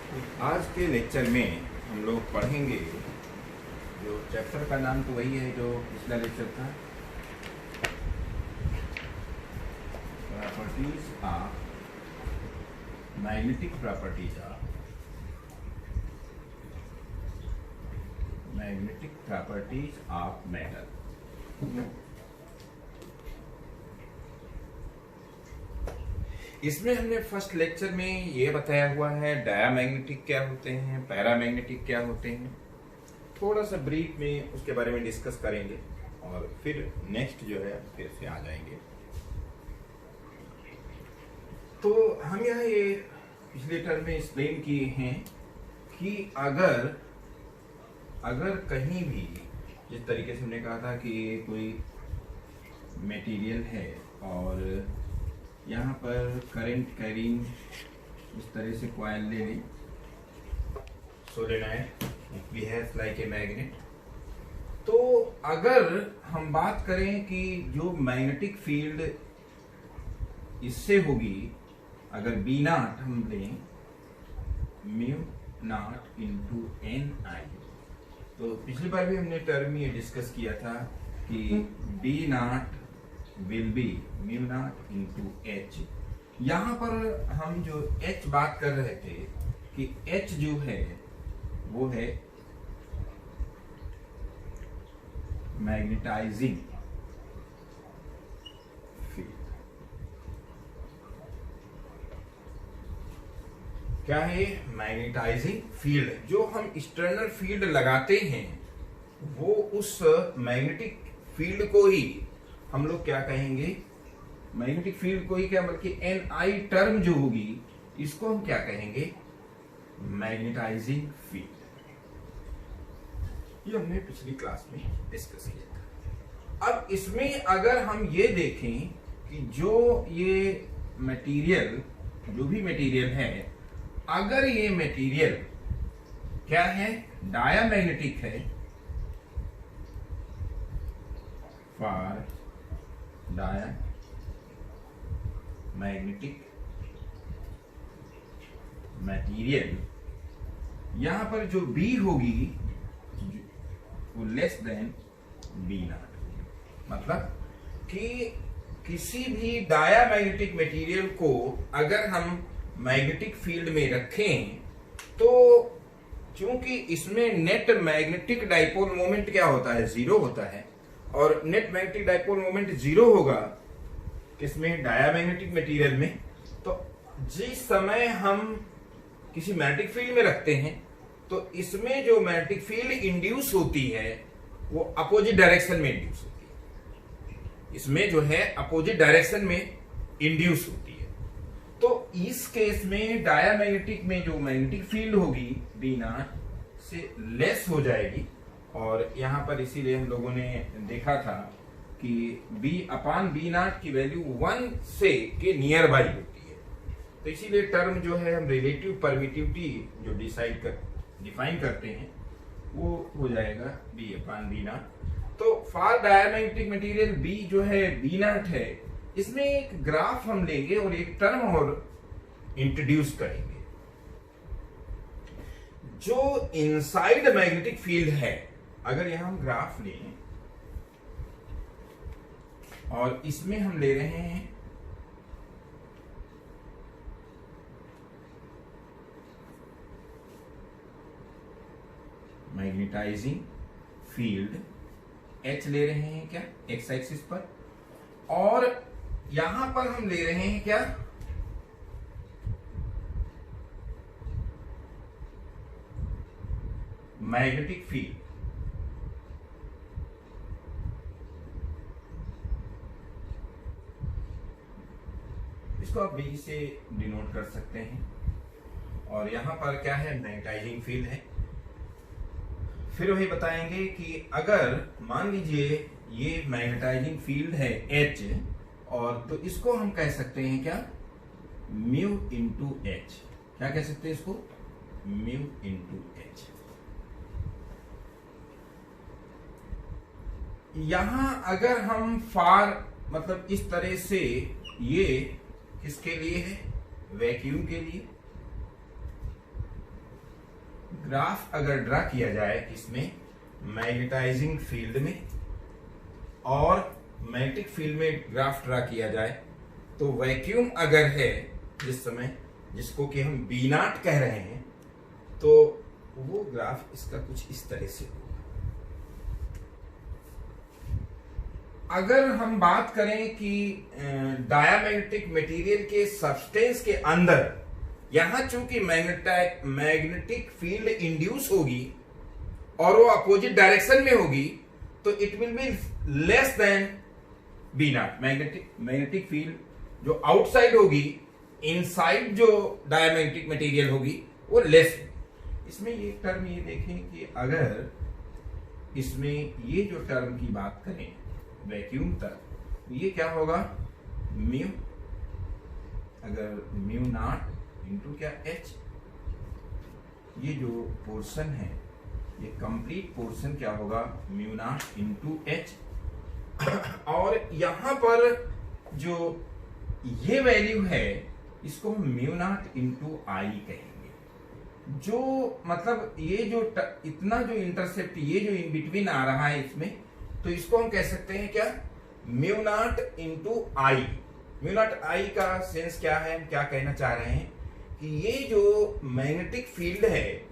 आज के लेक्चर में हम लोग पढ़ेंगे, जो चैप्टर का नाम तो वही है जो पिछला लेक्चर था, properties of magnetic properties of matter. इसमें हमने फर्स्ट लेक्चर में ये बताया हुआ है डायामैग्नेटिक क्या होते हैं, पैरामैग्नेटिक क्या होते हैं। थोड़ा सा ब्रीफ में उसके बारे में डिस्कस करेंगे और फिर नेक्स्ट जो है फिर से आ जाएंगे। तो हम यहाँ ये पिछले टर्म में एक्सप्लेन किए हैं कि अगर कहीं भी जिस तरीके से हमने कहा था कि कोई मटेरियल है और यहाँ पर करंट कैरिंग इस तरह से कॉइल ले लें, solenoid behaves like a magnet. तो अगर हम बात करें कि जो मैग्नेटिक फील्ड इससे होगी, अगर बी नॉट हम लें म्यू नॉट इंटू एन आई, तो पिछली बार भी हमने टर्म ये डिस्कस किया था कि B naught will be mu naught into H. यहां पर हम जो एच बात कर रहे थे कि एच जो है वो है मैग्नेटाइजिंग फील्ड। क्या है? Magnetising field. जो हम एक्सटर्नल फील्ड लगाते हैं वो उस मैग्नेटिक फील्ड को ही हम लोग क्या कहेंगे, मैग्नेटिक फील्ड को ही क्या, बल्कि एन आई टर्म जो होगी इसको हम क्या कहेंगे, मैग्नेटाइजिंग फील्ड। ये हमने पिछली क्लास में डिस्कस किया था। अब इसमें अगर हम ये देखें कि जो ये मटेरियल, जो भी मटेरियल है, अगर ये मटेरियल क्या है, डायामैग्नेटिक है, फॉर डायामैग्नेटिक मटेरियल, यहां पर जो B होगी वो लेस देन B नॉट। मतलब कि किसी भी डायामैग्नेटिक मटेरियल को अगर हम मैग्नेटिक फील्ड में रखें तो चूंकि इसमें नेट मैग्नेटिक डाइपोल मोमेंट क्या होता है, जीरो होता है। और net magnetic dipole moment zero होगा किसमें, डायामैग्नेटिक मटेरियल में। तो जिस समय हम किसी मैग्नेटिक फील्ड में रखते हैं तो इसमें जो मैग्नेटिक फील्ड इंड्यूस होती है वो अपोजिट डायरेक्शन में इंड्यूस होती है। इसमें जो है अपोजिट डायरेक्शन में इंड्यूस होती है। तो इस केस में डायामैग्नेटिक में जो मैग्नेटिक फील्ड होगी बी नॉट से लेस हो जाएगी। और यहां पर इसीलिए हम लोगों ने देखा था कि B अपान बी नॉट की वैल्यू 1 से के नियर बाई होती है। तो इसीलिए टर्म जो है हम रिलेटिव परमिटिविटी जो डिफाइन करते हैं वो हो जाएगा B अपान बी नॉट। तो फॉर डायामैग्नेटिक मटेरियल B जो है बी नॉट है, इसमें एक ग्राफ हम लेंगे और एक टर्म और इंट्रोड्यूस करेंगे। जो इनसाइड मैग्नेटिक फील्ड है, अगर यहां हम ग्राफ लें और इसमें हम ले रहे हैं मैग्नेटाइजिंग फील्ड, H ले रहे हैं क्या एक्स एक्सिस पर, और यहां पर हम ले रहे हैं क्या, मैग्नेटिक फील्ड। इसको आप B से डिनोट कर सकते हैं। और यहां पर क्या है, मैग्नेटाइजिंग फील्ड है। फिर वही बताएंगे कि अगर मान लीजिए ये मैग्नेटाइजिंग फील्ड है H, और तो इसको हम कह सकते हैं क्या, म्यू इंटू एच। क्या कह सकते हैं इसको, म्यू इंटू एच। यहां अगर हम फार मतलब इस तरह से, ये किसके लिए है, वैक्यूम के लिए, ग्राफ अगर ड्रा किया जाए इसमें मैग्नेटाइजिंग फील्ड में और मैग्नेटिक फील्ड में ग्राफ ड्रा किया जाए तो वैक्यूम अगर है जिस समय, जिसको कि हम बी नॉट कह रहे हैं, तो वो ग्राफ इसका कुछ इस तरह से होगा। अगर हम बात करें कि डायामैग्नेटिक मटेरियल के सब्सटेंस के अंदर यहां चूंकि मैग्नेटिक फील्ड इंड्यूस होगी और वो अपोजिट डायरेक्शन में होगी, तो it will be less than B naught. Magnetic field जो आउटसाइड होगी, इनसाइड जो डायामैग्नेटिक मटेरियल होगी वो लेस होगी। इसमें ये टर्म ये देखें कि अगर इसमें ये जो टर्म की बात करें वैक्यूम तक, ये क्या होगा, म्यू, अगर म्यू नॉट इंटू क्या एच, ये जो पोर्शन है ये कंप्लीट पोर्शन क्या होगा, म्यू नॉट इंटू एच। और यहां पर जो ये वैल्यू है इसको हम म्यू नॉट इंटू आई कहेंगे। जो मतलब ये जो इतना जो इंटरसेप्ट, ये जो इन बिटवीन आ रहा है इसमें, तो इसको हम कह सकते हैं क्या, mu naught into I. Mu not I का सेंस क्या है, हम क्या कहना चाह रहे हैं कि ये जो मैग्नेटिक फील्ड है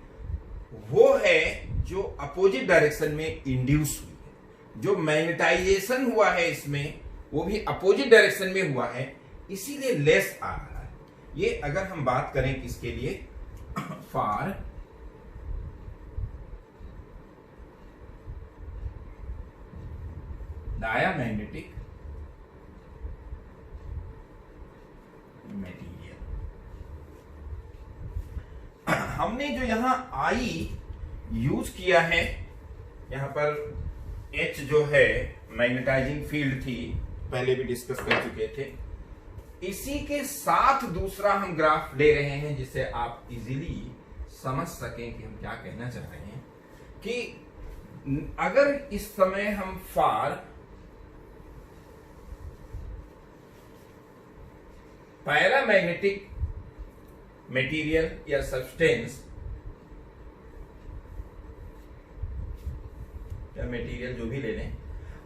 वो है जो अपोजिट डायरेक्शन में इंड्यूस हुई है। जो मैग्नेटाइजेशन हुआ है इसमें वो भी अपोजिट डायरेक्शन में हुआ है, इसीलिए लेस आ रहा है। ये अगर हम बात करें किसके लिए, फॉर डायामैग्नेटिक मटेरियल। हमने जो यहां आई यूज किया है, यहां पर एच जो है मैग्नेटाइजिंग फील्ड थी, पहले भी डिस्कस कर चुके थे। इसी के साथ दूसरा हम ग्राफ ले रहे हैं जिससे आप इजीली समझ सकें कि हम क्या कहना चाह रहे हैं। कि अगर इस समय हम फॉर पैरामैग्नेटिक मटेरियल या सब्सटेंस या मटेरियल जो भी ले लें,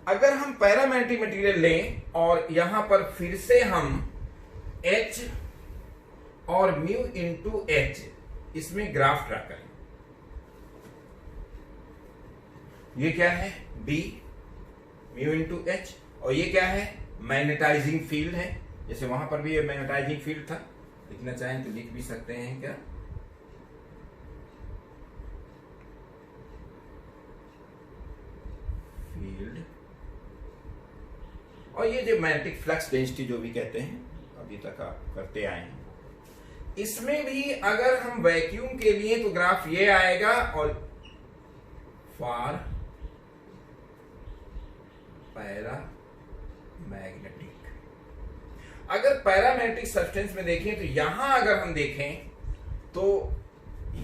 अगर हम पैरामैग्नेटिक मटेरियल लें और यहां पर फिर से हम H और म्यू इंटू एच इसमें ग्राफ ड्रा करें, ये क्या है, B म्यू इंटू एच, और ये क्या है, मैग्नेटाइजिंग फील्ड है। जैसे वहां पर भी ये मैग्नेटाइजिंग फील्ड था, लिखना चाहें तो लिख भी सकते हैं क्या, फील्ड, और ये जो मैग्नेटिक फ्लक्स डेंसिटी जो भी कहते हैं अभी तक आप करते आए हैं। इसमें भी अगर हम वैक्यूम के लिए तो ग्राफ ये आएगा, और फॉर पैरा मैग्नेटिक, अगर पैरामैग्नेटिक सब्सटेंस में देखें तो यहां अगर हम देखें तो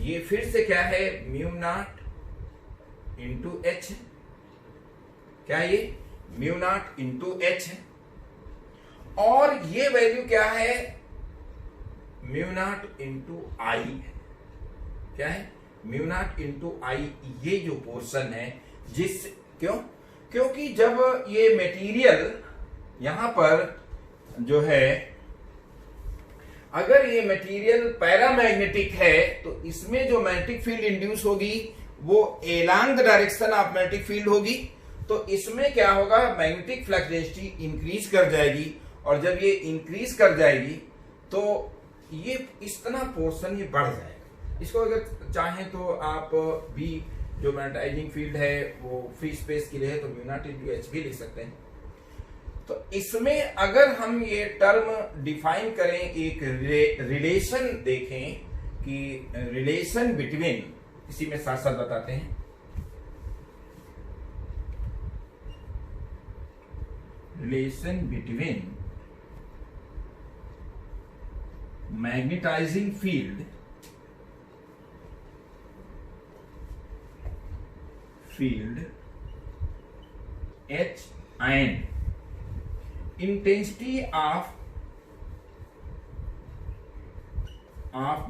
ये फिर से क्या है, म्यू नॉट इंटू एच, क्या ये म्यू नॉट इंटू एच है, और ये वैल्यू क्या है, म्यू नॉट इंटू आई है। क्या है, म्यू नॉट इंटू आई, ये जो पोर्शन है जिस, क्योंकि जब ये मटेरियल यहां पर जो है, अगर ये मटेरियल पैरामैग्नेटिक है तो इसमें जो मैग्नेटिक फील्ड इंड्यूस होगी वो along the direction of magnetic field होगी। तो इसमें क्या होगा, मैग्नेटिक फ्लक्स डेंसिटी इंक्रीज कर जाएगी, और जब ये इंक्रीज कर जाएगी तो ये इतना पोर्शन ये बढ़ जाएगा। इसको अगर चाहें तो आप भी जो मैग्नेटाइजिंग फील्ड है वो फ्री स्पेस के लिए है तो म्यू नॉट इंटू एच भी लिख सकते हैं। तो इसमें अगर हम ये टर्म डिफाइन करें, एक रिलेशन देखें कि रिलेशन बिटवीन, इसी में साथ साथ बताते हैं, relation between magnetising field H and intensity of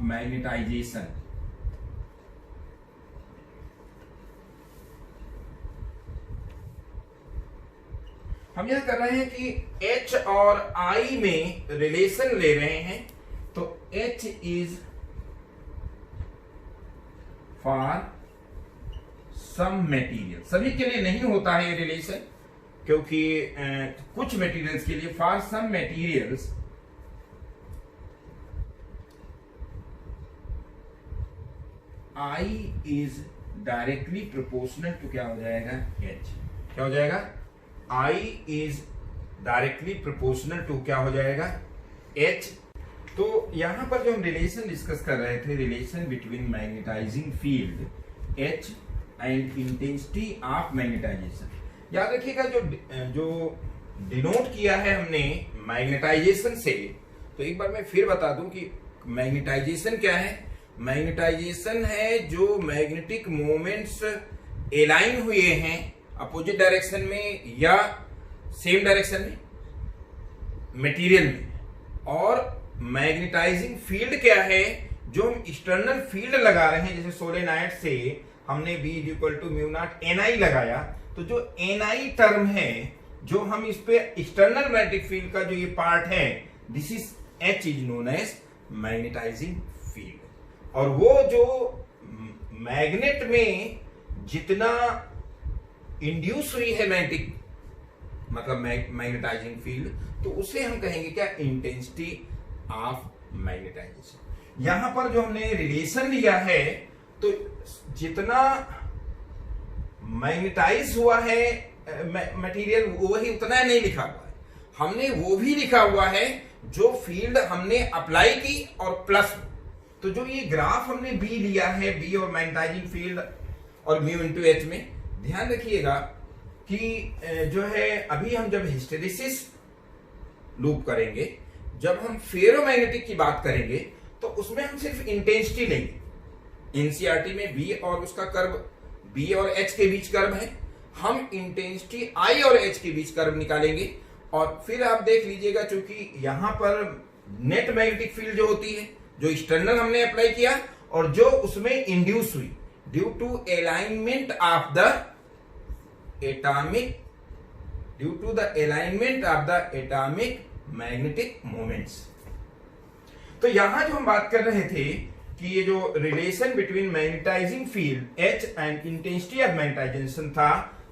magnetization हम यह कर रहे हैं कि H और I में रिलेशन ले रहे हैं, तो H is for some material, सभी के लिए नहीं होता है ये रिलेशन, क्योंकि कुछ मटेरियल्स के लिए, for some materials I is directly proportional to क्या हो जाएगा, H। क्या हो जाएगा, I is directly proportional to क्या हो जाएगा, H। तो यहां पर जो हम रिलेशन डिस्कस कर रहे थे, relation between magnetising field H and intensity of magnetisation, याद रखिएगा जो डिनोट किया है हमने मैग्नेटाइजेशन से, तो एक बार मैं फिर बता दूं कि मैग्नेटाइजेशन क्या है। मैग्नेटाइजेशन है जो मैग्नेटिक मोमेंट्स एलाइन हुए हैं अपोजिट डायरेक्शन में या सेम डायरेक्शन में मटेरियल में, और मैग्नेटाइजिंग फील्ड क्या है, जो हम एक्सटर्नल फील्ड लगा रहे हैं, जैसे सोलेनॉइड से हमने B = μ0 NI लगाया, तो जो NI टर्म है, जो हम इस पे एक्सटर्नल मैग्नेटिक फील्ड का जो ये पार्ट है, this is H is known as magnetising field. और वो जो मैग्नेट में जितना इंड्यूस हुई है मैग्नेटिक, मतलब मैग्नेटाइजिंग फील्ड, तो उसे हम कहेंगे क्या, इंटेंसिटी ऑफ मैग्नेटाइजेशन। यहां पर जो हमने रिलेशन लिया है, तो जितना मैग्नेटाइज हुआ है मटेरियल, वही उतना नहीं लिखा हुआ है, हमने वो भी लिखा हुआ है जो फील्ड हमने अप्लाई की और प्लस। तो जो ये ग्राफ हमने B लिया है, B और मैग्नेटाइजिंग फील्ड और μ×H में, ध्यान रखिएगा कि जो है अभी हम जब हिस्टेरिसिस लूप करेंगे, जब हम फेरोमैग्नेटिक की बात करेंगे, तो उसमें हम सिर्फ इंटेंसिटी लेंगे। एनसीईआरटी में B और उसका कर्व, B और H के बीच कर्व है, हम इंटेंसिटी I और H के बीच कर्व निकालेंगे, और फिर आप देख लीजिएगा, चूंकि यहां पर नेट मैग्नेटिक फील्ड जो होती है, जो एक्सटर्नल हमने अप्लाई किया और जो उसमें इंड्यूस हुई due to alignment of the atomic magnetic moments. तो यहां जो हम बात कर रहे थे कि ये जो relation between magnetising field H and intensity of magnetisation था,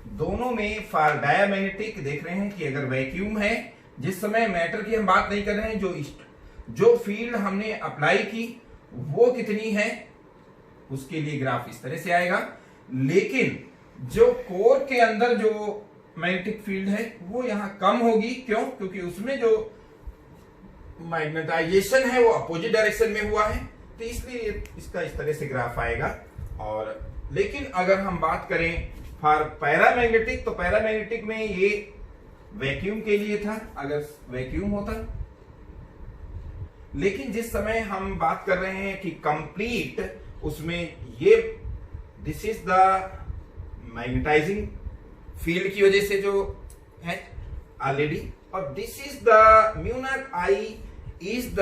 दोनों में फॉर डायमैग्नेटिक देख रहे हैं कि अगर वैक्यूम है, जिस समय मैटर की हम बात नहीं कर रहे हैं, जो फील्ड हमने अप्लाई की वो कितनी है, उसके लिए ग्राफ इस तरह से आएगा। लेकिन जो कोर के अंदर जो मैग्नेटिक फील्ड है वो यहां कम होगी, क्यों, क्योंकि उसमें जो मैग्नेटाइजेशन है वो अपोजिट डायरेक्शन में हुआ है, तो इसलिए इसका इस तरह से ग्राफ आएगा। और लेकिन अगर हम बात करें फॉर पैरामैग्नेटिक, तो पैरामैग्नेटिक में ये वैक्यूम के लिए था, अगर वैक्यूम होता। लेकिन जिस समय हम बात कर रहे हैं कि कंप्लीट, उसमें ये this is the magnetising field की वजह से जो है ऑलरेडी, और this is the μ0I is the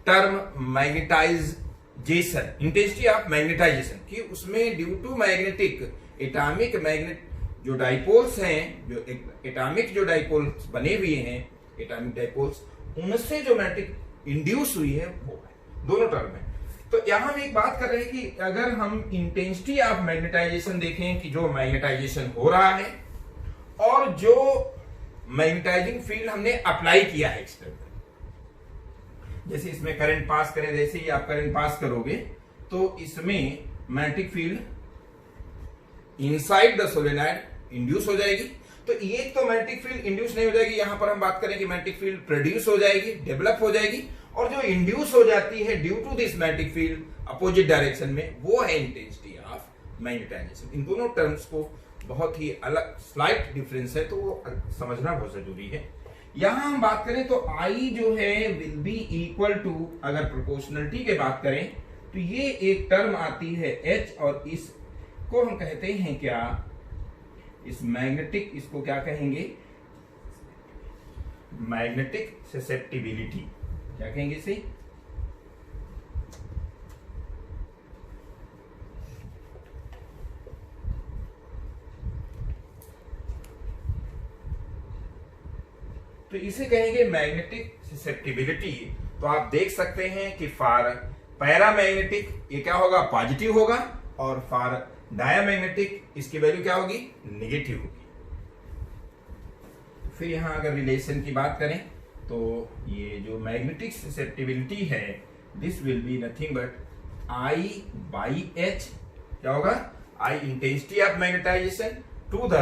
term magnetisation, intensity of magnetisation, कि उसमें due to magnetic atomic magnet जो डाइपोल्स हैं, जो एटॉमिक जो डाइपोल्स बने हुए हैं, एटॉमिक डाइपोल्स, उनसे जो मैग्नेटिक इंड्यूस हुई है वो है, दोनों टर्म है। तो यहां हम एक बात कर रहे हैं कि अगर हम इंटेंसिटी ऑफ मैग्नेटाइजेशन देखें कि जो मैग्नेटाइजेशन हो रहा है और जो मैग्नेटाइजिंग फील्ड हमने अप्लाई किया है एक्सटर्नल, जैसे इसमें करंट पास करें, जैसे ही आप करंट पास करोगे तो इसमें magnetic field inside the solenoid induce हो जाएगी। तो ये तो मैग्नेटिक फील्ड इंड्यूस नहीं हो जाएगी, यहां पर हम बात करें कि मैग्नेटिक फील्ड प्रोड्यूस हो जाएगी, डेवलप हो जाएगी, और जो इंड्यूस हो जाती है due to this magnetic field opposite direction में, वो है इंटेंसिटी ऑफ मैग्नेटाइजेशन। इन दोनों टर्म्स को बहुत ही अलग, स्लाइट डिफरेंस है, तो वो समझना बहुत जरूरी है। यहां हम बात करें तो आई जो है विल बी इक्वल टू, अगर प्रोपोर्शनलिटी की बात करें तो ये एक टर्म आती है एच, और इसको हम कहते हैं क्या, इस मैग्नेटिक, इसको क्या कहेंगे, मैग्नेटिक ससेप्टिबिलिटी, क्या कहेंगे इसे, तो इसे कहेंगे मैग्नेटिक ससेप्टिबिलिटी। तो आप देख सकते हैं कि फॉर पैरामैग्नेटिक ये क्या होगा, पॉजिटिव होगा, और फॉर डायामैग्नेटिक इसकी वैल्यू क्या होगी, नेगेटिव होगी। फिर यहां अगर रिलेशन की बात करें तो ये जो मैग्नेटिक ससेप्टिबिलिटी है, this will be nothing but I by H, क्या होगा, I intensity of magnetisation to the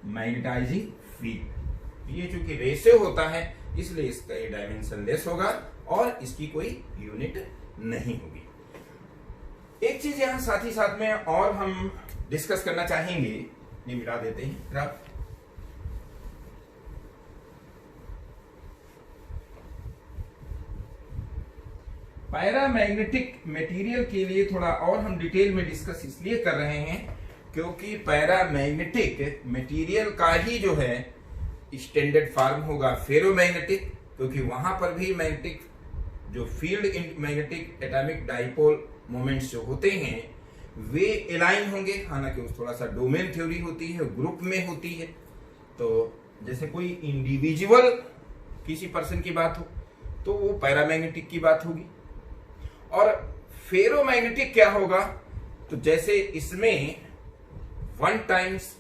magnetising field. ये चूंकि रेशियो होता है इसलिए इसका ये डायमेंशन लेस होगा और इसकी कोई यूनिट नहीं होगी। एक चीज यहां साथ ही साथ में और हम डिस्कस करना चाहेंगे, ये मिटा देते हैं ग्राफ। पैरामैग्नेटिक मटेरियल के लिए थोड़ा और हम डिटेल में डिस्कस इसलिए कर रहे हैं क्योंकि पैरामैग्नेटिक मटेरियल का ही जो है स्टैंडर्ड फॉर्म होगा फेरोमैग्नेटिक, क्योंकि वहां पर भी मैग्नेटिक जो field in magnetic atomic dipole moments जो होते हैं वे अलाइन होंगे। हालांकि उस थोड़ा सा डोमेन थ्योरी होती है, ग्रुप में होती है। तो जैसे कोई इंडिविजुअल किसी पर्सन की बात हो तो वो पैरामैग्नेटिक की बात होगी, और फेरोमैग्नेटिक क्या होगा, तो जैसे इसमें 1 टाइम्स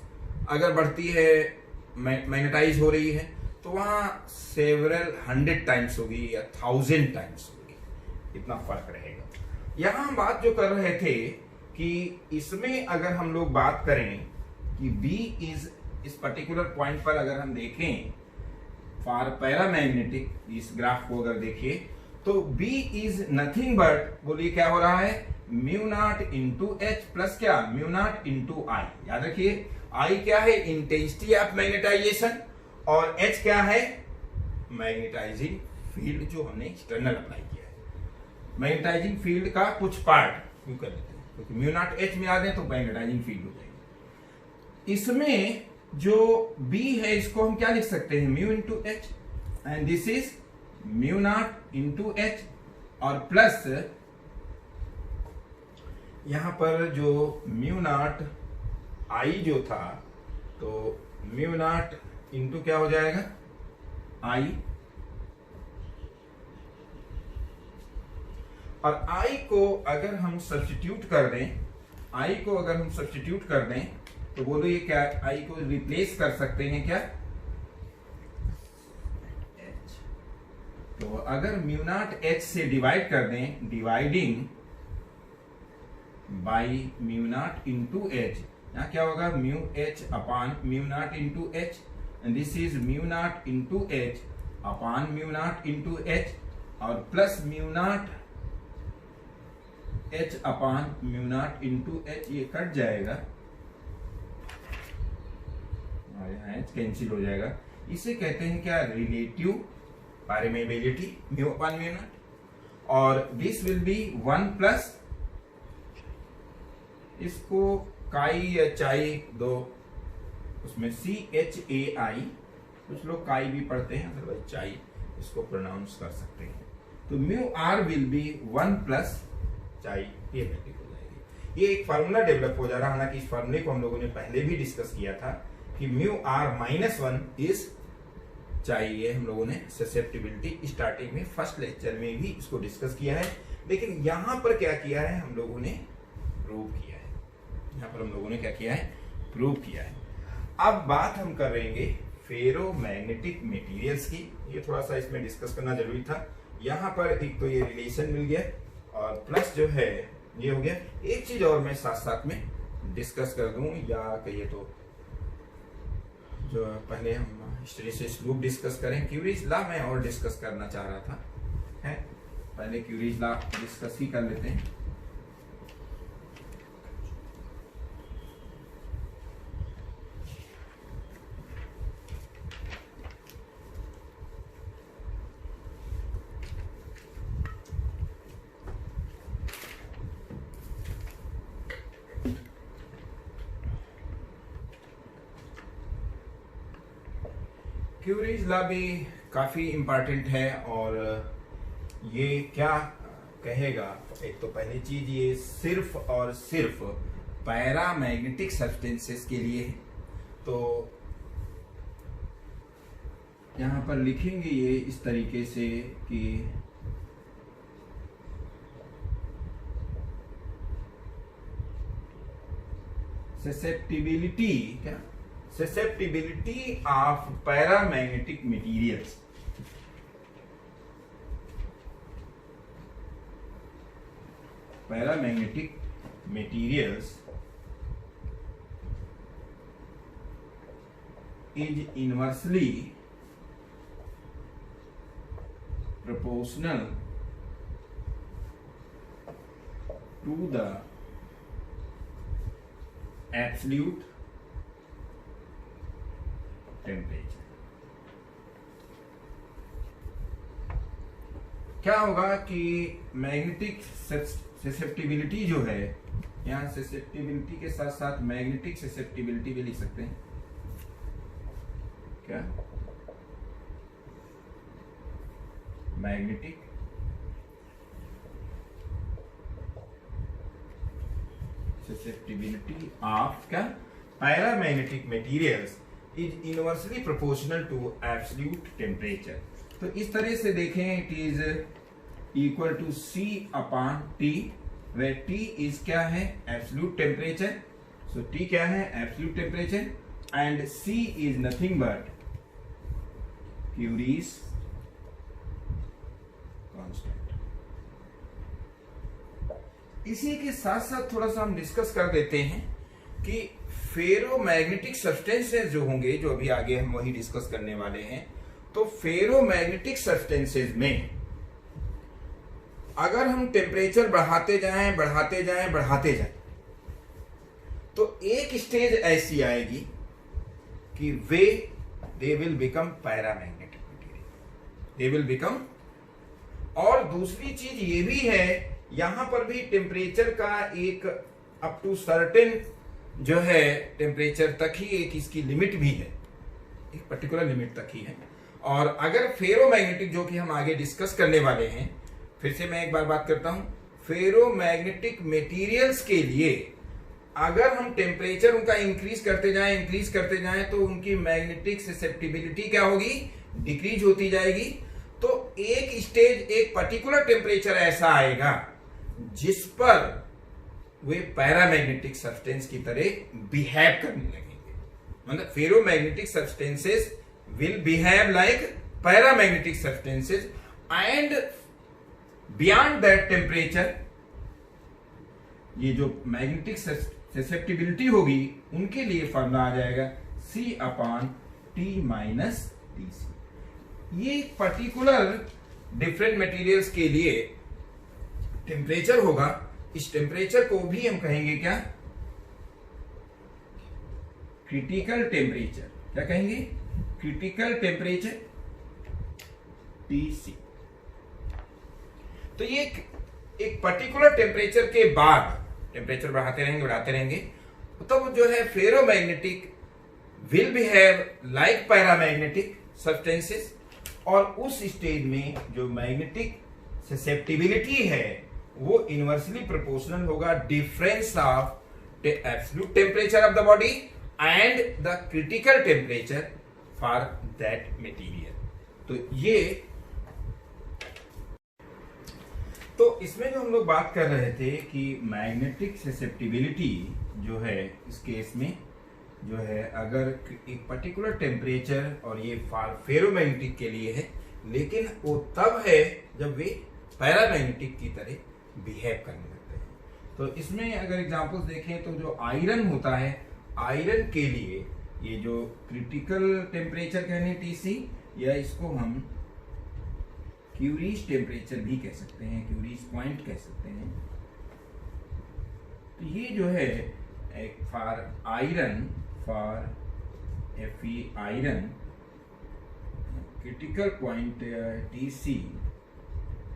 अगर बढ़ती है मैग्नेटाइज हो रही है तो वहां सेवरल 100 टाइम्स होगी या 1000 टाइम्स होगी, इतना फर्क रहेगा। यहां हम बात जो कर रहे थे कि इसमें अगर हम लोग बात करें कि B इज, इस पर्टिकुलर पॉइंट पर अगर हम देखें फॉर पैरामैग्नेटिक, इस ग्राफ को अगर देखिए तो B इज नथिंग बट, बोलिए क्या हो रहा है, mu naught into H plus क्या, म्यू नॉट इंटू आई। याद रखिए I क्या है, इंटेंसिटी ऑफ मैग्नेटाइजेशन, और H क्या है, मैग्नेटाइजिंग फील्ड जो हमने एक्सटर्नल अप्लाई किया है। मैग्नेटाइजिंग फील्ड का कुछ पार्ट यूं कर लेते हैं, क्योंकि म्यू नॉट H में आ गए तो मैग्नेटाइजिंग फील्ड हो जाएगी। इसमें जो B है इसको हम क्या लिख सकते हैं, mu into H, and this is mu naught into H, और प्लस यहां पर जो म्यू नॉट I जो था तो म्यू नॉट इंटू क्या हो जाएगा, I, और I को अगर हम सब्स्टिट्यूट कर दें, I को अगर हम सब्स्टिट्यूट कर दें तो बोलो ये क्या, I को रिप्लेस कर सकते हैं क्या, H। तो अगर म्यू नॉट H से डिवाइड कर दें, dividing by mu naught into H, यहाँ क्या होगा, mu H upon mu naught into H, and this is mu naught into H upon mu naught into H, और plus mu naught H upon mu naught into H, ये cut जाएगा और यहाँ H cancel हो जाएगा। इसे कहते हैं क्या, relative permeability, mu upon mu not, और दिस विल बी 1 प्लस, इसको काई या चाई दो, उसमें CHAI, कुछ लोग काई भी पढ़ते हैं, अदरवाइज चाई इसको प्रोनाउंस कर सकते हैं। तो mu are will be 1 plus chi, ये वैल्यू हो जाएगी। ये एक फार्मूला डेवलप हो जा रहा है, हालांकि इस फार्मूले को हम लोगों ने पहले भी डिस्कस किया था कि म्यू आर माइनस 1 इज चाई। ये हम लोगों ने ससेप्टिबिलिटी स्टार्टिंग में फर्स्ट लेक्चर में भी इसको डिस्कस किया है, लेकिन यहां पर क्या किया है, हम लोगों ने प्रूव किया है। यहाँ पर हम लोगों ने क्या किया है, प्रूव किया है। अब बात हम करेंगे फेरोमैग्नेटिक मटेरियल्स की। ये थोड़ा सा इसमें डिस्कस करना जरूरी था। यहाँ पर एक तो ये रिलेशन मिल गया और प्लस जो है ये हो गया। एक चीज और मैं साथ साथ में डिस्कस कर दूं, या कहिए तो जो पहले हम हिस्ट्री से स्लूप डिस्कस करें, क्यूरीज लॉ मैं और डिस्कस करना चाह रहा था, है पहले क्यूरीज लॉ डिस्कस ही कर लेते हैं। क्यूरीज लॉ भी काफी इंपॉर्टेंट है, और ये क्या कहेगा, एक तो पहली चीज ये सिर्फ और सिर्फ पैरामैग्नेटिक सब्सटेंसेस के लिए है। तो यहां पर लिखेंगे ये इस तरीके से कि susceptibility क्या susceptibility of paramagnetic materials, paramagnetic materials is inversely proportional to the absolute temperature। क्या होगा कि मैग्नेटिक ससेप्टिबिलिटी जो है, यहां ससेप्टिबिलिटी के साथ साथ मैग्नेटिक ससेप्टिबिलिटी भी लिख सकते हैं क्या, मैग्नेटिक susceptibility of क्या paramagnetic materials is inversely proportional to absolute temperature। तो इस तरह से देखें, it is equal to C upon T, where T is क्या है absolute temperature, so T क्या है absolute temperature and C is nothing but Curie's constant। इसी के साथ साथ थोड़ा सा हम डिस्कस कर देते हैं कि फेरोमैग्नेटिक सब्सटेंसेस जो होंगे, जो अभी आगे हम वही डिस्कस करने वाले हैं, तो फेरोमैग्नेटिक सब्सटेंसेस में अगर हम टेम्परेचर बढ़ाते जाएं बढ़ाते जाएं बढ़ाते जाएं तो एक स्टेज ऐसी आएगी कि they will become paramagnetic material, they will become. और दूसरी चीज ये भी है, यहां पर भी टेम्परेचर का एक अप टू सर्टेन जो है टेम्परेचर तक ही एक इसकी लिमिट भी है, एक पर्टिकुलर लिमिट तक ही है। और अगर फेरोमैग्नेटिक, जो कि हम आगे डिस्कस करने वाले हैं, फिर से मैं एक बार बात करता हूं, फेरोमैग्नेटिक मटेरियल्स के लिए अगर हम टेम्परेचर उनका इंक्रीज करते जाएं तो उनकी मैग्नेटिक ससेप्टिबिलिटी क्या होगी, डिक्रीज होती जाएगी। तो एक स्टेज, एक पर्टिकुलर टेम्परेचर ऐसा आएगा जिस पर वे पैरामैग्नेटिक सब्सटेंस की तरह बिहेव करने लगेंगे, मतलब ferromagnetic substances will behave like paramagnetic substances and beyond that temperature ये जो मैग्नेटिक ससेप्टिबिलिटी होगी उनके लिए फॉर्मूला आ जाएगा C upon T minus TC। ये पर्टिकुलर डिफरेंट मटेरियल्स के लिए टेम्परेचर होगा, इस टेम्परेचर को भी हम कहेंगे क्या, क्रिटिकल टेम्परेचर। क्या कहेंगे, क्रिटिकल टेम्परेचर TC। तो ये एक पर्टिकुलर टेम्परेचर के बाद टेम्परेचर बढ़ाते रहेंगे तब जो है ferromagnetic will behave like paramagnetic substances, और उस स्टेज में जो मैग्नेटिक ससेप्टिबिलिटी है वो इनवर्सली प्रोपोर्शनल होगा difference of absolute temperature of the body and the critical temperature for that material. तो इसमें जो हम लोग बात कर रहे थे कि मैग्नेटिक ससेप्टिबिलिटी जो है, इस केस में जो है अगर एक पर्टिकुलर टेम्परेचर, और ये फेरोमैग्नेटिक के लिए है, लेकिन वो तब है जब वे पैरामैग्नेटिक की तरह बिहेव करने लगते हैं। तो इसमें अगर एग्जांपल्स देखें तो जो आयरन होता है, आयरन के लिए ये जो क्रिटिकल टेम्परेचर कहने TC, या इसको हम क्यूरीज टेम्परेचर भी कह सकते हैं, क्यूरीज पॉइंट कह सकते हैं। तो ये जो है एक for iron, for Fe iron, critical point TC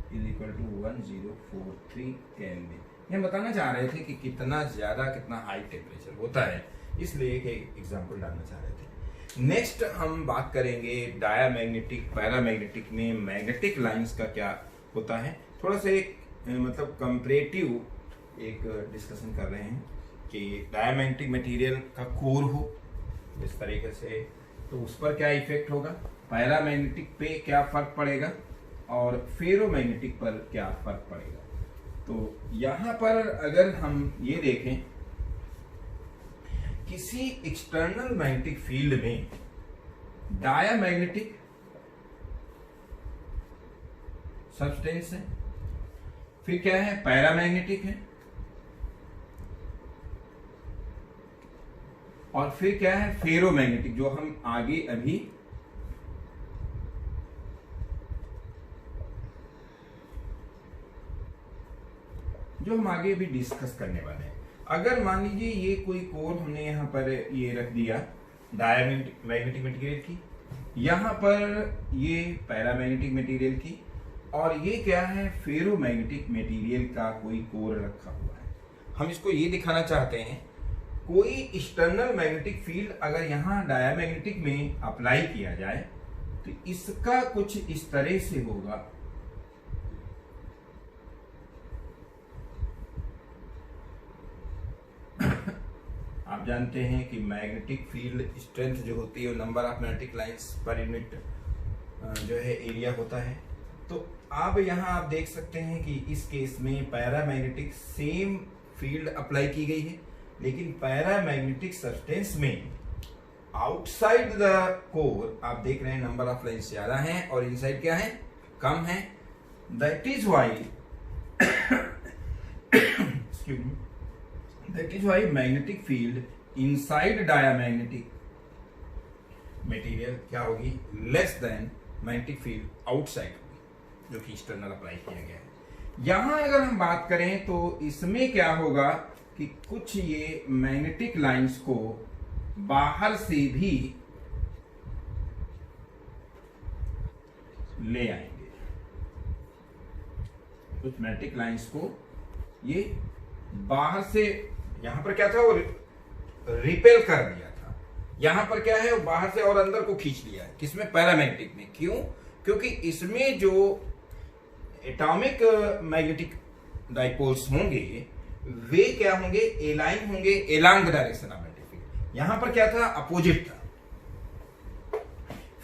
is equal to 1043 kelvin. हम बताना चाह रहे थे कि कितना हाई टेम्परेचर होता है, इसलिए एक एग्जांपल डालना चाह रहे थे। नेक्स्ट हम बात करेंगे डायामैग्नेटिक, पैरामैग्नेटिक में मैग्नेटिक लाइंस का क्या होता है। थोड़ा सा एक मतलब कंपैरेटिव एक डिस्कशन कर रहे हैं कि डायामैग्नेटिक मटेरियल का कोर हो, इस तरीके से तो उस पर क्या इफेक्ट होगा, पैरामैग्नेटिक पे क्या फर्क पड़ेगा और फेरोमैग्नेटिक पर क्या फर्क पड़ेगा। तो यहां पर अगर हम ये देखें, किसी एक्सटर्नल मैग्नेटिक फील्ड में डायामैग्नेटिक सब्सटेंस है, फिर क्या है, पैरामैग्नेटिक है, और फिर क्या है, फेरोमैग्नेटिक, जो हम आगे अभी डिस्कस करने वाले हैं। अगर मान लीजिए ये कोई कोर हमने यहां पर ये रख दिया डायमैग्नेटिक मटेरियल की, यहां पर ये पैरामैग्नेटिक मटेरियल की, और ये क्या है, फेरोमैग्नेटिक मटेरियल का कोई कोर रखा हुआ है। हम इसको ये दिखाना चाहते हैं, कोई एक्सटर्नल मैग्नेटिक फील्ड अगर यहां डायमैग्नेटिक में अप्लाई किया जाए तो इसका कुछ इस तरह से होगा। आप जानते हैं कि मैग्नेटिक फील्ड स्ट्रेंथ जो होती है वो number of magnetic lines per unit जो है एरिया होता है। तो अब यहाँ आप देख सकते हैं कि इस केस में पैरामैग्नेटिक सेम फील्ड अप्लाई की गई है, लेकिन पैरामैग्नेटिक सब्सटेंस में आउटसाइड द कोर आप देख रहे हैं नंबर ऑफ लाइंस ज्यादा हैं और इनसाइड क्या है, कम है। That is why magnetic field inside diamagnetic material क्या होगी, less than magnetic field outside, जो कि एक्सटर्नल अप्लाई किया गया है। यहां अगर हम बात करें तो इसमें क्या होगा कि कुछ ये मैग्नेटिक लाइंस को बाहर से भी ले आएंगे, कुछ मैग्नेटिक लाइंस को ये बाहर से, यहां पर क्या था वो रिपेल कर दिया था, यहां पर क्या है वो बाहर से और अंदर को खींच लिया है, किसमें, पैरामैग्नेटिक में। क्यों, क्योंकि इसमें जो एटॉमिक मैग्नेटिक डाइपोल्स होंगे वे क्या होंगे, एलाइन होंगे along the direction of magnetic field. यहां पर क्या था, अपोजिट था।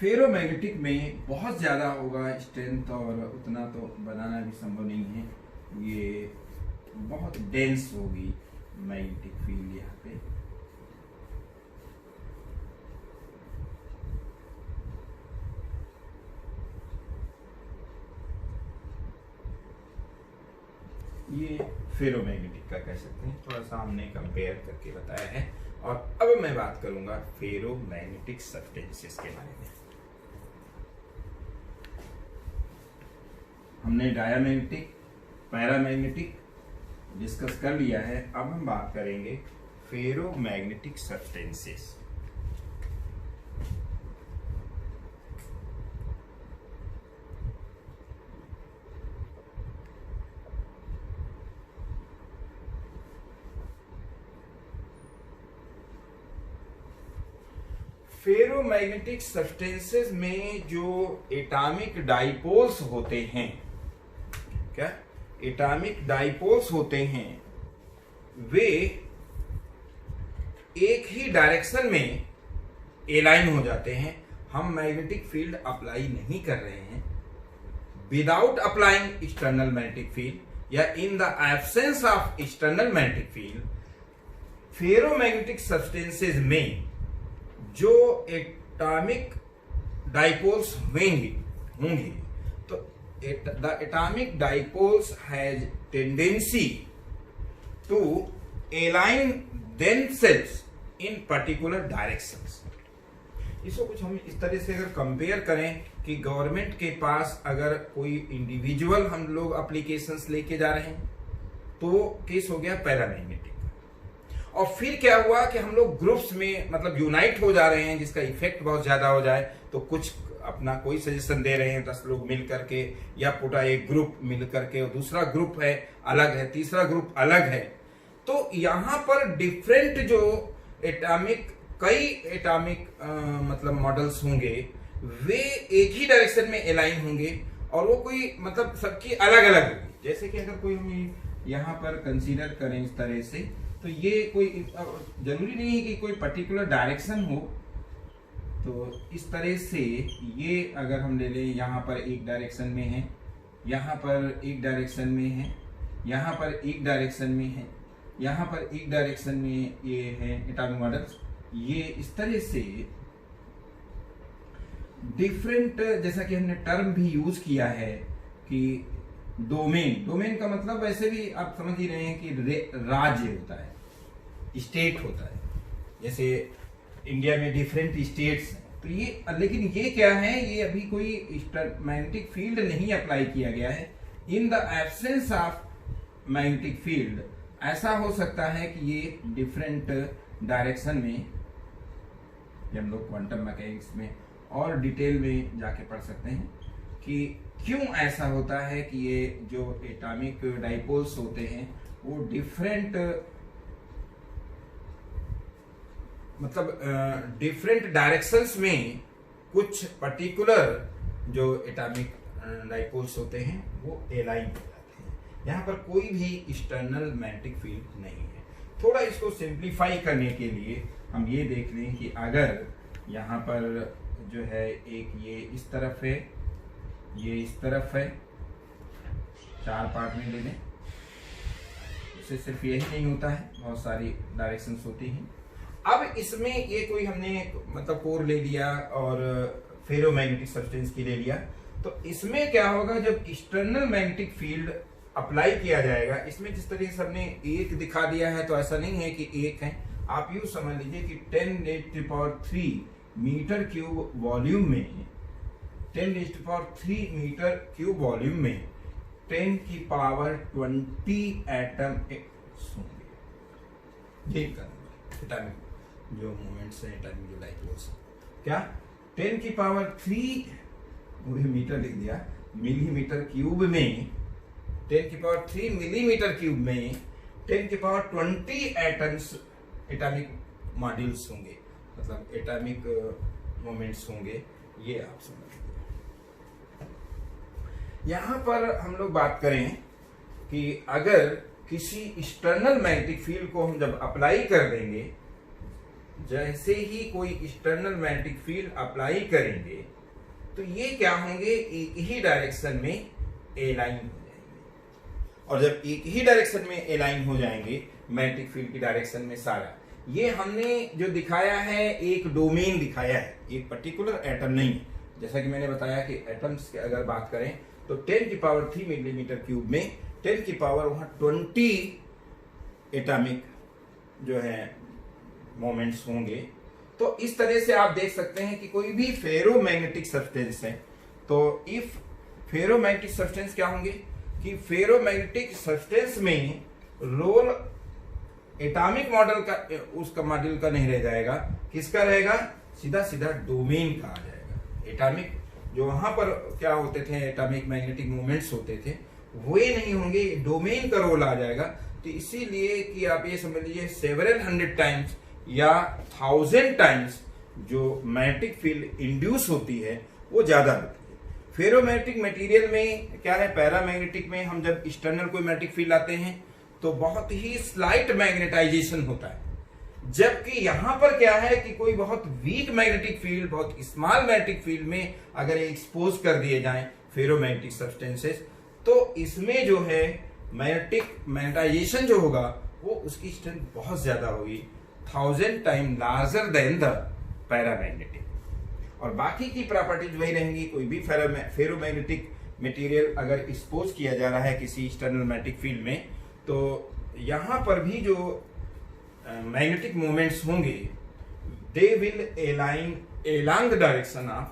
फेरोमैग्नेटिक में बहुत ज्यादा होगा स्ट्रेंथ और उतना तो बनाना भी संभव नहीं है, ये बहुत डेंस होगी मैग्नेटिक फील्ड यहाँ पे। ये फेरोमैग्नेटिक का कह सकते हैं, थोड़ा सा हमने कंपेयर करके बताया है। और अब मैं बात करूंगा फेरोमैग्नेटिक सब्सटेंसेस के बारे में। हमने डायामैग्नेटिक, पैरामैग्नेटिक डिस्कस कर लिया है, अब हम बात करेंगे फेरोमैग्नेटिक सब्सटेंसेस। फेरोमैग्नेटिक सब्सटेंसेस में जो एटॉमिक डाइपोल्स होते हैं, क्या एटॉमिक डाइपोल्स होते हैं, वे एक ही डायरेक्शन में एलाइन हो जाते हैं। हम मैग्नेटिक फील्ड अप्लाई नहीं कर रहे हैं, without applying external magnetic field या in the absence of external magnetic field, ferromagnetic substances में जो एटॉमिक डाइपोल्स होंगे तो the atomic dipoles has tendency to align themselves in particular directions। इसको कुछ हम इस तरह से अगर कंपेयर करें कि गवर्नमेंट के पास अगर कोई इंडिविजुअल हम लोग एप्लीकेशंस लेके जा रहे हैं तो केस हो गया पैरामैग्नेटिक, और फिर क्या हुआ कि हम लोग ग्रुप्स में मतलब यूनाइट हो जा रहे हैं जिसका इफेक्ट बहुत ज्यादा हो जाए, तो कुछ अपना कोई सजेशन दे रहे हैं 10 लोग मिल करके, या पूरा एक ग्रुप मिल करके, और दूसरा ग्रुप है अलग है, तीसरा ग्रुप अलग है। तो यहाँ पर डिफरेंट जो एटॉमिक, कई एटॉमिक मतलब मॉडल्स होंगे, वे एक ही डायरेक्शन में अलाइन होंगे और वो कोई मतलब सबकी अलग अलग होगी। जैसे कि अगर कोई हम यहाँ पर कंसीडर करें इस तरह से, तो ये कोई जरूरी नहीं है कि कोई पर्टिकुलर डायरेक्शन हो तो इस तरह से ये अगर हम ले लें, यहाँ पर एक डायरेक्शन में है, यहाँ पर एक डायरेक्शन में है, यहाँ पर एक डायरेक्शन में है, यहाँ पर एक डायरेक्शन में ये है एटॉमिक मॉडल्स। ये इस तरह से डिफरेंट, जैसा कि हमने टर्म भी यूज किया है कि डोमेन, डोमेन का मतलब वैसे भी आप समझ ही रहे हैं कि राज्य होता है, स्टेट होता है। जैसे इंडिया में डिफरेंट स्टेट्स हैं, तो ये, लेकिन ये क्या है, ये अभी कोई मैग्नेटिक फील्ड नहीं अप्लाई किया गया है। इन the absence of magnetic field ऐसा हो सकता है कि ये डिफरेंट डायरेक्शन में, ये हम लोग क्वांटम मैकेनिक्स में और डिटेल में जाके पढ़ सकते हैं कि क्यों ऐसा होता है कि ये जो एटॉमिक डाइपोल्स होते हैं वो डिफरेंट, मतलब डिफरेंट डायरेक्शंस में कुछ पर्टिकुलर जो एटॉमिक डाइपोल्स होते हैं वो एलाइन हो जाते हैं। यहाँ पर कोई भी एक्सटर्नल मैग्नेटिक फील्ड नहीं है। थोड़ा इसको सिंप्लीफाई करने के लिए हम ये देख लें कि अगर यहाँ पर जो है एक ये इस तरफ है, ये इस तरफ है, 4 पार्ट में ले लें, इससे सिर्फ यही नहीं होता है, बहुत सारी डायरेक्शंस होती हैं। अब इसमें ये कोई हमने मतलब कोर ले लिया और फेरोमैग्नेटिक सब्सटेंस की ले लिया, तो इसमें क्या होगा, जब एक्सटर्नल मैग्नेटिक फील्ड अप्लाई किया जाएगा, इसमें जिस तरीके से हमने एक दिखा दिया है, तो ऐसा नहीं है कि एक है, आप यूं समझ लीजिए कि 10⁻³ मीटर क्यूब वॉल्यूम में, 10⁻³ मीटर क्यूब वॉल्यूम में 10⁻20 एटम होंगे। एटॉमिक जो मोमेंट्स हैं, एटॉमिक जो डाइपोल्स, क्या 10⁻³ मीटर लिख दिया, मिलीमीटर क्यूब में, 10⁻³ मिलीमीटर क्यूब में 10⁻20 एटम्स एटॉमिक मॉड्यूल्स होंगे, मतलब एटॉमिक मोमेंट्स होंगे। ये आप समझ लीजिए। यहां पर हम लोग बात करें कि अगर किसी एक्सटर्नल मैग्नेटिक फील्ड को हम जब अप्लाई कर देंगे, जैसे ही कोई एक्सटर्नल मैग्नेटिक फील्ड अप्लाई करेंगे, तो ये क्या होंगे, एक ही डायरेक्शन में एलाइन हो जाएंगे। और जब एक ही डायरेक्शन में एलाइन हो जाएंगे मैग्नेटिक फील्ड की डायरेक्शन में सारा, ये हमने जो दिखाया है एक डोमेन दिखाया है, एक पर्टिकुलर एटम नहीं है। जैसा कि मैंने बताया कि एटम्स की अगर बात करें तो 10⁻³ मिलीमीटर क्यूब में 10⁻20 एटॉमिक जो है मोमेंट्स होंगे। तो इस तरह से आप देख सकते हैं कि कोई भी फेरोमैग्नेटिक सब्सटेंस है, तो इफ फेरोमैग्नेटिक सब्सटेंस क्या होंगे कि फेरोमैग्नेटिक सब्सटेंस में रोल एटॉमिक मॉडल का, उसका मॉडल का नहीं रह जाएगा, किसका रहेगा, सीधा सीधा डोमेन का आ जाएगा। एटॉमिक जो वहां पर क्या होते थे, एटॉमिक मैग्नेटिक मूवमेंट्स होते थे, वे नहीं होंगे, डोमेन का रोल आ जाएगा। तो इसीलिए कि आप ये समझ लीजिए सेवरल 100 टाइम्स या 1000 टाइम्स जो मैग्नेटिक फील्ड इंड्यूस होती है वो ज्यादा होती है। फेरोमैग्नेटिक मटेरियल में क्या है, पैरामैग्नेटिक में हम जब एक्सटर्नल कोई मैग्नेटिक फील्ड आते हैं तो बहुत ही स्लाइट मैग्नेटाइजेशन होता है, जबकि यहां पर क्या है कि कोई बहुत वीक मैग्नेटिक फील्ड, बहुत स्मॉल मैग्नेटिक फील्ड में अगर एक्सपोज कर दिए जाएं फेरोमैग्नेटिक सब्सटेंसेस, तो इसमें जो है मैग्नेटाइजेशन जो होगा वो उसकी स्ट्रेंथ बहुत ज्यादा होगी, 1000 time larger than the paramagnetic. और बाकी की प्रॉपर्टीज वही रहेंगी। कोई भी फेरोमैग्नेटिक मटेरियल अगर एक्सपोज किया जा रहा है किसी एक्सटर्नल मैग्नेटिक फील्ड में, तो यहां पर भी जो मैग्नेटिक मोमेंट्स होंगे they will align along the direction of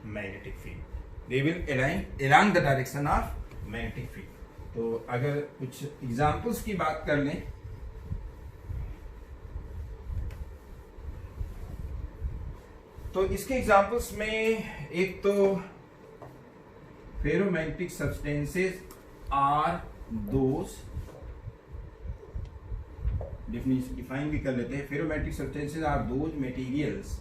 magnetic field, they will align along the direction of magnetic field। तो अगर कुछ एग्जांपल्स की बात कर लें, तो इसके एग्जांपल्स में एक तो ferromagnetic substances are those, define भी कर लेते हैं। Ferromagnetic substances are those materials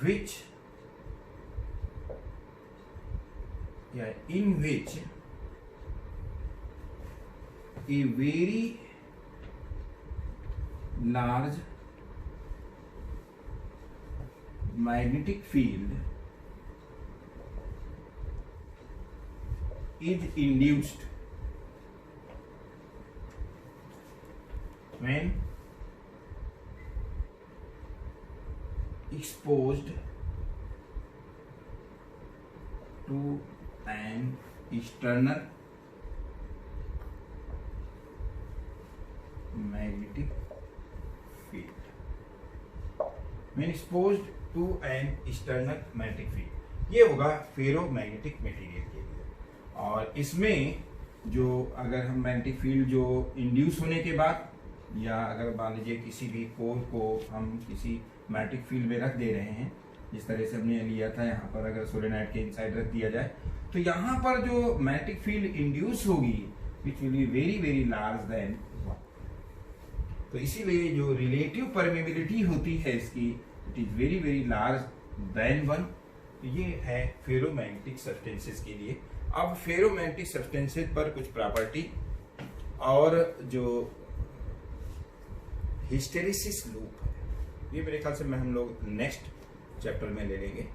which in which a very large magnetic field is induced when exposed to an external magnetic field. When exposed to an external magnetic field, ये होगा ferromagnetic material के लिए। और इसमें जो अगर हम magnetic field जो इंड्यूस होने के बाद, या अगर मान लीजिए किसी भी कोर को हम किसी मैग्नेटिक फील्ड में रख दे रहे हैं, जिस तरह से हमने लिया था यहाँ पर, अगर सोलेनोइड के इनसाइड रख दिया जाए तो यहाँ पर जो मैग्नेटिक फील्ड इंड्यूस होगी which will be very very large than 1। तो इसीलिए जो रिलेटिव परमेबिलिटी होती है इसकी, it is very very large than 1। तो ये है फेरोमैग्नेटिक सब्सटेंसेस के लिए। अब फेरोमैग्नेटिक सब्सटेंसेस पर कुछ प्रॉपर्टी और जो हिस्टेरिसिस लूप है, ये मेरे ख्याल से हम लोग नेक्स्ट चैप्टर में ले लेंगे।